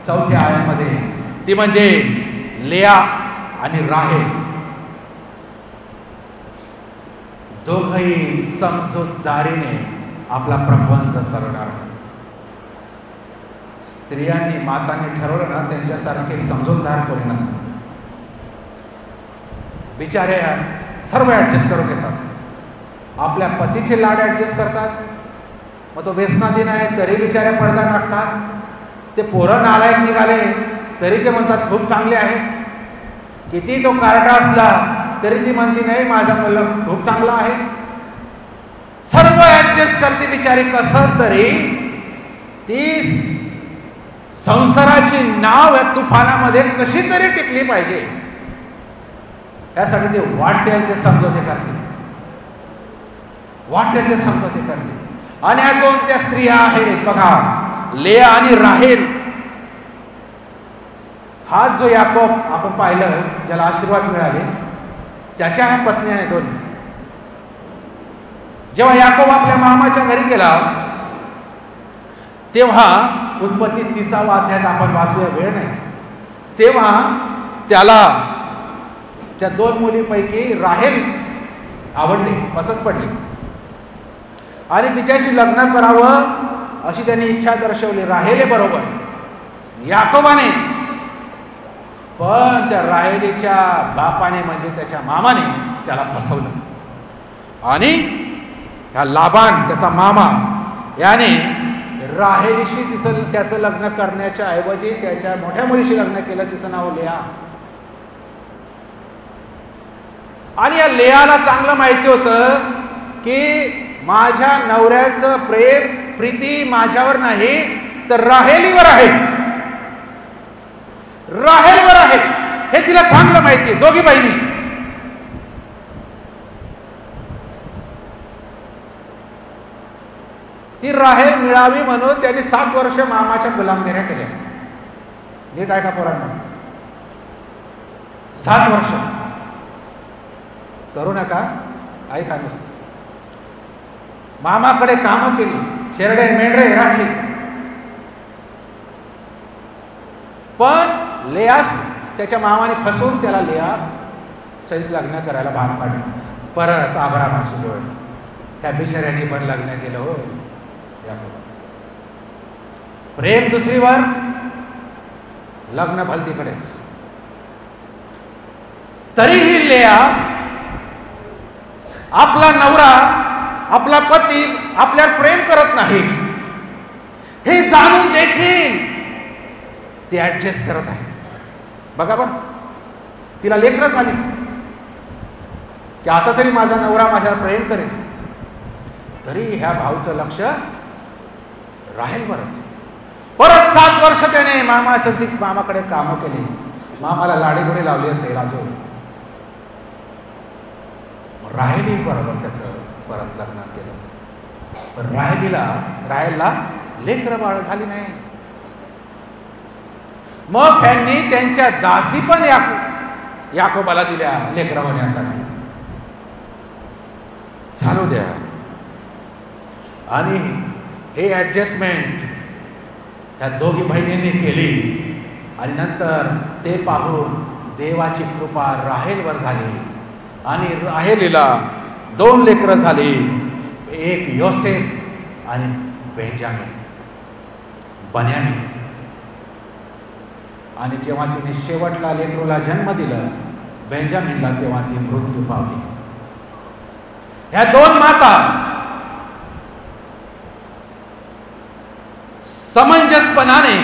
चौथ्या आयामध्ये, ती म्हणजे लेया आणि राहेल. दोघंही समजूतदारीने आपला प्रपंच चालवणार. स्त्रियांनी मातांनी ठरवलं ना, त्यांच्यासारखे समजूतदार कोणी नसतं. बिचारे सर्व ॲडजस्ट करून घेतात. आपल्या पतीचे लाड ॲडजस्ट करतात, मग तो व्यसनाधी नाही तरी बिचारे पडदा टाकतात. ते पोरं नालायक निघाले तरी ते म्हणतात खूप चांगले आहे. किती तो कारटा असला तरी ती म्हणती नाही माझा मुलगा खूप चांगला आहे. सर्व ॲडजस्ट करते बिचारी. कसं तरी ती संसाराची नाव या तुफानामध्ये कशी तरी टिकली पाहिजे, यासाठी ते वाटेल ते समजवते करते, वाटेल ते समजवते करते. आणि ह्या दोन त्या स्त्रिया आहेत बघा, लेया आणि राहेल. हा जो याकोब आपण पाहिलं ज्याला आशीर्वाद मिळाले, त्याच्या ह्या पत्नी आहेत दोन्ही. जेव्हा याकोब आपल्या मामाच्या घरी गेला तेव्हा उत्पत्ती 30 अध्यायात आपण वाचूया, वेळ नाही, तेव्हा त्याला त्या दोन मुलीपैकी राहेल आवडली, पसंत पडली आणि तिच्याशी लग्न करावं अशी त्यांनी इच्छा दर्शवली राहेले बरोबर, याकोबाने. पण त्या राहेलीच्या बापाने म्हणजे त्याच्या मामाने त्याला फसवलं आणि ह्या लाबान त्याचा मामा याने राहेलीशी त्याचं लग्न करण्याच्या ऐवजी त्याच्या मोठ्या मुलीशी लग्न केलं. तिचं नाव लेया. आणि या लेयाला चांगलं माहिती होतं की माझ्या नवऱ्याचं प्रेम प्रीती माझ्यावर नाही तर राहेलीवर आहे, राहेलवर आहे, हे तिला चांगलं माहिती आहे. दोघी बहिणी. ती राहेल मिळावी म्हणून त्यांनी 7 वर्ष मामाच्या गुलामगिऱ्या केल्या. नीट आहे का पोरांना? 7 वर्ष करू नका, ऐका नुसतं. मामाकडे कामं केली, शेरडे मेंढरे राखली. पण लेयास त्याच्या मामाने फसवून त्याला लेया सहित लग्न करायला भाग पाडलं. परत अब्रामाची जोड. त्या बिचाऱ्याने पण लग्न केलं. हो, प्रेम दुसरीवर, लग्न भलतीकडेच. तरीही लेया आपला नवरा आपला पती आपल्यावर प्रेम करत नाही हे जाणून देखील ती ऍडजस्ट करत आहे. बघा बरं, तिला लेकरं झाली की आता तरी माझा नवरा माझ्यावर प्रेम करेल, तरी ह्या भाऊचं लक्ष राहेलवरच. परत 7 वर्ष त्याने मामाकडे कामं केली. मामाला लाडीगुडी लावली असेल अजून. राहेली बरोबर त्याचं परत लग्न केलं. पण राहेलला लेकरं बाळ झाली नाही. मग त्यांनी त्यांच्या दासी पण याकोबाला दिल्या लेकरं होण्यासाठी. चालू द्या. आणि हे ऍडजस्टमेंट या दोघी बहिणींनी केली आणि नंतर ते पाहून देवाची कृपा राहेलवर झाली आणि राहेलीला 2 लेकरं झाली, एक योसेफ आणि बन्यामीन. आणि जेव्हा तिने शेवटला लेकरूला जन्म दिलं बेंजामिनला, तेव्हा ती मृत्यू पावली. ह्या 2 माता समंजसपणाने,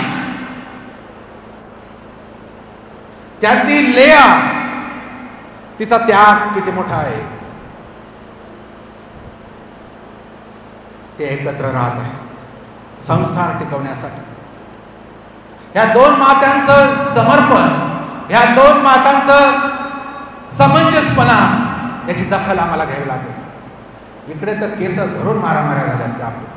त्यातली लेया तिचा त्याग किती मोठा आहे, ते एकत्र राहत आहे संसार टिकवण्यासाठी. ह्या 2 मातांचं समर्पण, ह्या 2 मातांचं समंजसपणा, याची दखल आम्हाला घ्यावी लागेल. इकडे तर केस धरून मारामाऱ्या झाल्या असत्या आपल्या.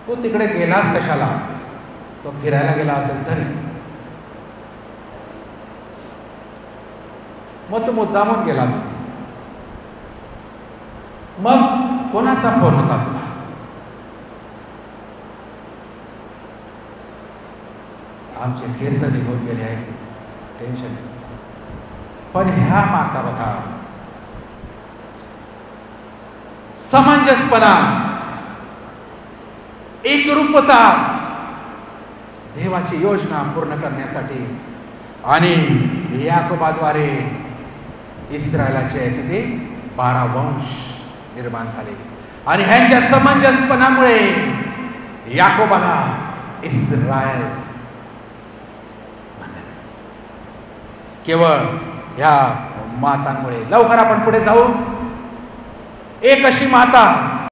तो तिकडे गेलाच कशाला? तो फिरायला गेला असेल तरी. मग तो मुद्दामून गेला. मग कोणाचा फोन होता तुला? आमचे केस निघून गेले आहेत, टेन्शन. पण ह्या माता बघा, समंजसपणा, एकरूपता, देवाची योजना पूर्ण करण्यासाठी आणि याकोबाद्वारे इस्रायलाचे किती 12 वंश निर्माण झाले आणि ह्यांच्या समंजसपणामुळे याकोबाला इस्रायल म्हणले. केवळ ह्या मातांमुळे. लवकर आपण पुढे जाऊ. एक अशी माता